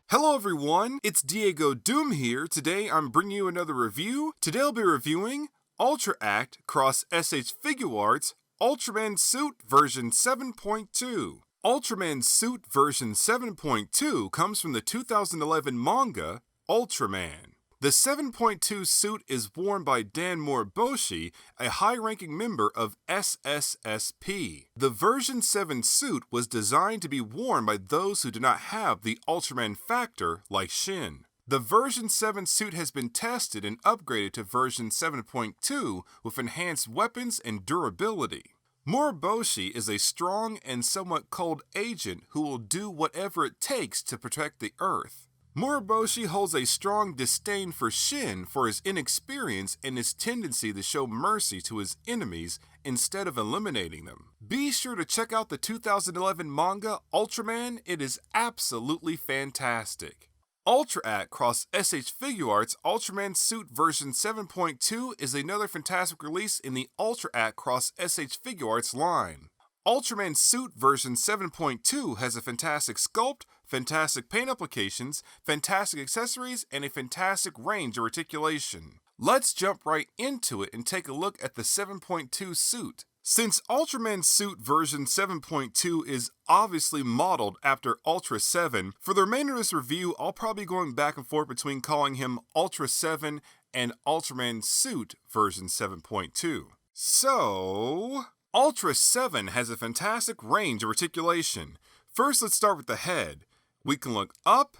Hello everyone, it's DiegoDoom here. Today I'm bringing you another review. Today I'll be reviewing Ulta-Act x S.H.Figuarts Ultraman Suit version 7.2. Ultraman Suit version 7.2 comes from the 2011 manga Ultraman. The 7.2 suit is worn by Dan Moriboshi, a high-ranking member of SSSP. The version 7 suit was designed to be worn by those who do not have the Ultraman factor like Shin. The version 7 suit has been tested and upgraded to version 7.2 with enhanced weapons and durability. Moriboshi is a strong and somewhat cold agent who will do whatever it takes to protect the Earth. Moriboshi holds a strong disdain for Shin for his inexperience and his tendency to show mercy to his enemies instead of eliminating them. Be sure to check out the 2011 manga Ultraman, it is absolutely fantastic. Ulta-Act x S.H.Figuarts Ultraman Suit version 7.2 is another fantastic release in the Ulta-Act x S.H.Figuarts line. Ultraman Suit version 7.2 has a fantastic sculpt, fantastic paint applications, fantastic accessories, and a fantastic range of articulation. Let's jump right into it and take a look at the 7.2 suit. Since Ultraman Suit version 7.2 is obviously modeled after Ultra 7, for the remainder of this review I'll probably be going back and forth between calling him Ultra 7 and Ultraman Suit version 7.2. So, Ultra 7 has a fantastic range of articulation. First, let's start with the head. We can look up,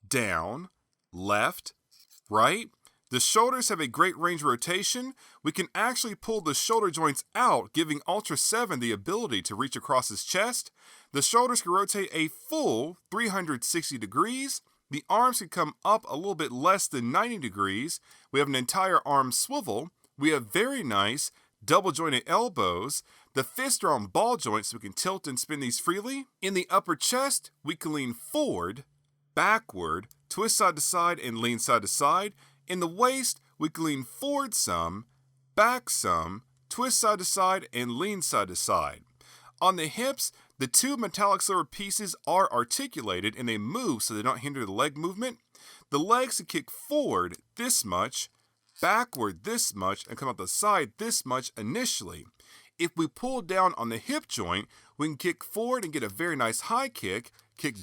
down, left, right. The shoulders have a great range of rotation. We can actually pull the shoulder joints out, giving Ultra 7 the ability to reach across his chest. The shoulders can rotate a full 360 degrees. The arms can come up a little bit less than 90 degrees. We have an entire arm swivel. We have very nice double jointed elbows. The fists are on ball joints so we can tilt and spin these freely. In the upper chest, we can lean forward, backward, twist side to side, and lean side to side. In the waist, we can lean forward some, back some, twist side to side, and lean side to side. On the hips, the two metallic silver pieces are articulated and they move so they don't hinder the leg movement. The legs can kick forward this much, backward this much, and come out the side this much initially. If we pull down on the hip joint, we can kick forward and get a very nice high kick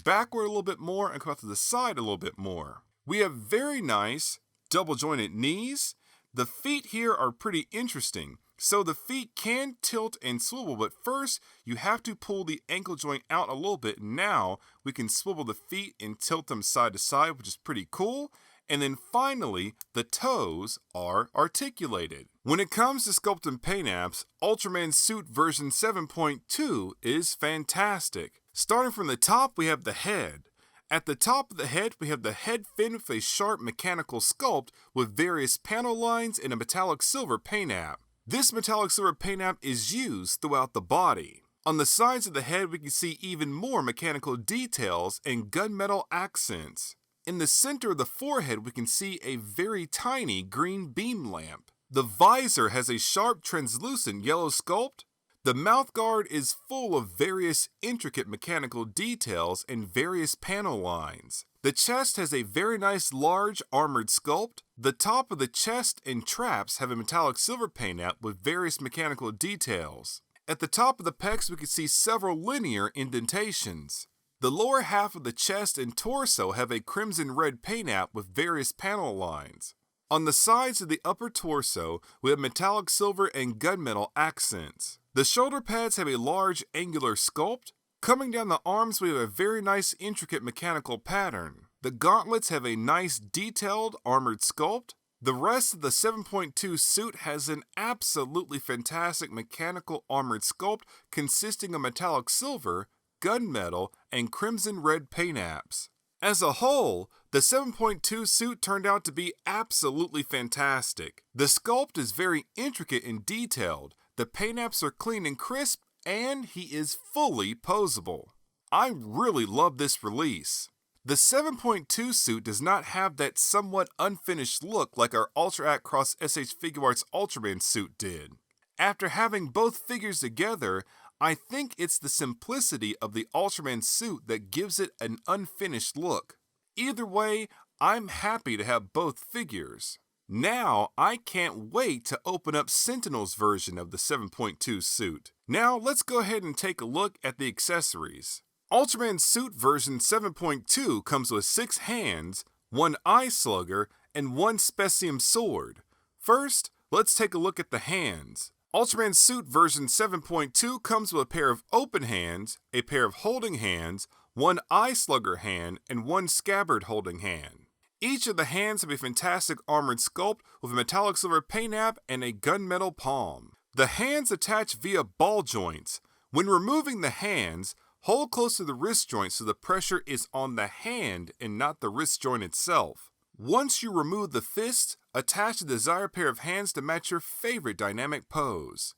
backward a little bit more, and come out to the side a little bit more. We have very nice double jointed knees. The feet here are pretty interesting. So the feet can tilt and swivel, but first you have to pull the ankle joint out a little bit. Now we can swivel the feet and tilt them side to side, which is pretty cool. And then finally, the toes are articulated. When it comes to sculpt and paint apps, Ultraman Suit version 7.2 is fantastic. Starting from the top, we have the head. At the top of the head, we have the head fin with a sharp mechanical sculpt with various panel lines and a metallic silver paint app. This metallic silver paint app is used throughout the body. On the sides of the head, we can see even more mechanical details and gunmetal accents. In the center of the forehead, we can see a very tiny green beam lamp. The visor has a sharp translucent yellow sculpt. The mouthguard is full of various intricate mechanical details and various panel lines. The chest has a very nice large armored sculpt. The top of the chest and traps have a metallic silver paint app with various mechanical details. At the top of the pecs, we can see several linear indentations. The lower half of the chest and torso have a crimson red paint app with various panel lines. On the sides of the upper torso, we have metallic silver and gunmetal accents. The shoulder pads have a large angular sculpt. Coming down the arms, we have a very nice intricate mechanical pattern. The gauntlets have a nice detailed armored sculpt. The rest of the 7.2 suit has an absolutely fantastic mechanical armored sculpt consisting of metallic silver, gunmetal, and crimson red paint apps. As a whole, the 7.2 suit turned out to be absolutely fantastic. The sculpt is very intricate and detailed, the paint apps are clean and crisp, and he is fully posable. I really love this release. The 7.2 suit does not have that somewhat unfinished look like our Ulta-Act x S.H.Figuarts Ultraman suit did. After having both figures together, I think it's the simplicity of the Ultraman suit that gives it an unfinished look. Either way, I'm happy to have both figures. Now, I can't wait to open up Sentinel's version of the 7.2 suit. Now, let's go ahead and take a look at the accessories. Ultraman Suit version 7.2 comes with 6 hands, 1 eye slugger, and 1 Specimen Sword. First, let's take a look at the hands. Ultraman Suit version 7.2 comes with a pair of open hands, a pair of holding hands, 1 eye slugger hand, and 1 scabbard holding hand. Each of the hands have a fantastic armored sculpt with a metallic silver paint app and a gunmetal palm. The hands attach via ball joints. When removing the hands, hold close to the wrist joint so the pressure is on the hand and not the wrist joint itself. Once you remove the fist, attach the desired pair of hands to match your favorite dynamic pose.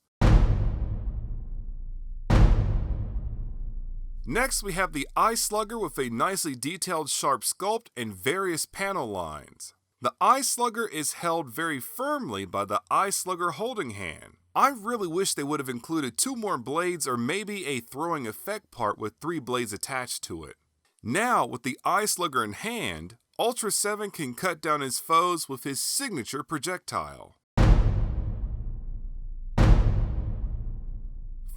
Next, we have the eye slugger with a nicely detailed sharp sculpt and various panel lines. The eye slugger is held very firmly by the eye slugger holding hand. I really wish they would have included 2 more blades or maybe a throwing effect part with 3 blades attached to it. Now, with the eye slugger in hand, Ultra 7 can cut down his foes with his signature projectile.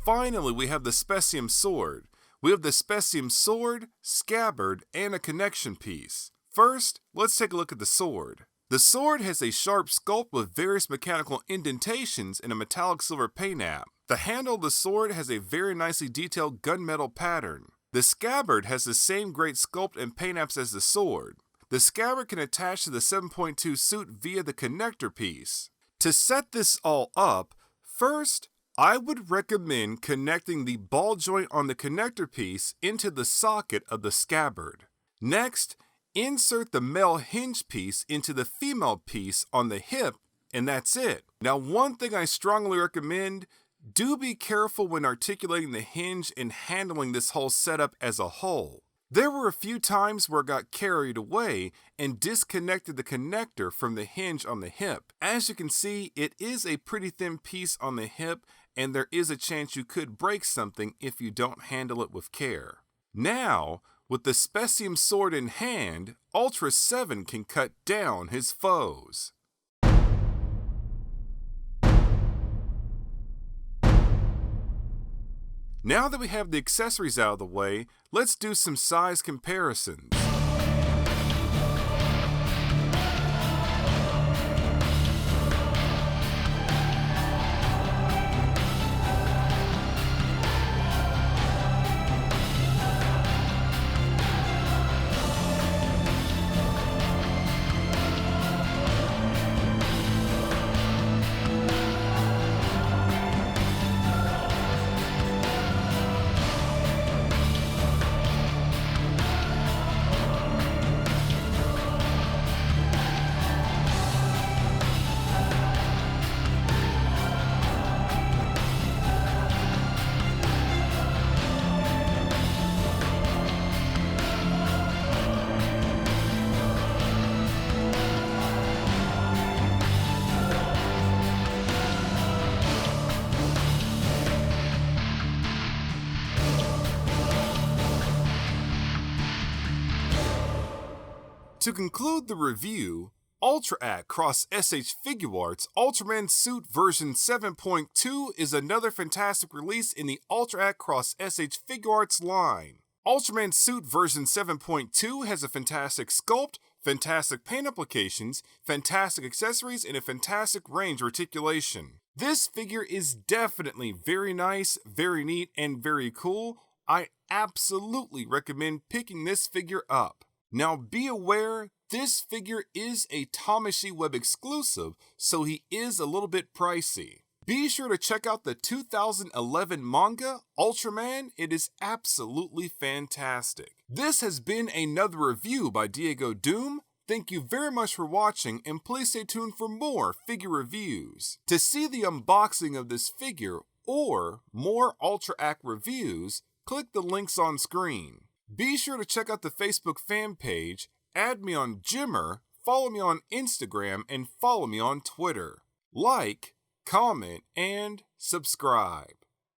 Finally, we have the Specimen Sword. We have the Specimen Sword, scabbard, and a connection piece. First, let's take a look at the sword. The sword has a sharp sculpt with various mechanical indentations and a metallic silver paint app. The handle of the sword has a very nicely detailed gunmetal pattern. The scabbard has the same great sculpt and paint apps as the sword. The scabbard can attach to the 7.2 suit via the connector piece. To set this all up, first, I would recommend connecting the ball joint on the connector piece into the socket of the scabbard. Next, insert the male hinge piece into the female piece on the hip, and that's it. Now, one thing I strongly recommend, do be careful when articulating the hinge and handling this whole setup as a whole. There were a few times where I got carried away and disconnected the connector from the hinge on the hip. As you can see, it is a pretty thin piece on the hip, and there is a chance you could break something if you don't handle it with care. Now, with the Specimen Sword in hand, Ultra 7 can cut down his foes. Now that we have the accessories out of the way, let's do some size comparisons. To conclude the review, Ulta-Act x S.H.Figuarts Ultraman Suit version 7.2 is another fantastic release in the Ulta-Act x S.H.Figuarts line. Ultraman Suit version 7.2 has a fantastic sculpt, fantastic paint applications, fantastic accessories, and a fantastic range of articulation. This figure is definitely very nice, very neat, and very cool. I absolutely recommend picking this figure up. Now be aware, this figure is a Tamashii web exclusive, so he is a little bit pricey. Be sure to check out the 2011 manga, Ultraman. It is absolutely fantastic. This has been another review by DiegoDoom. Thank you very much for watching, and please stay tuned for more figure reviews. To see the unboxing of this figure or more Ulta-Act reviews, click the links on screen. Be sure to check out the Facebook fan page, add me on Gemr, follow me on Instagram, and follow me on Twitter. Like, comment, and subscribe.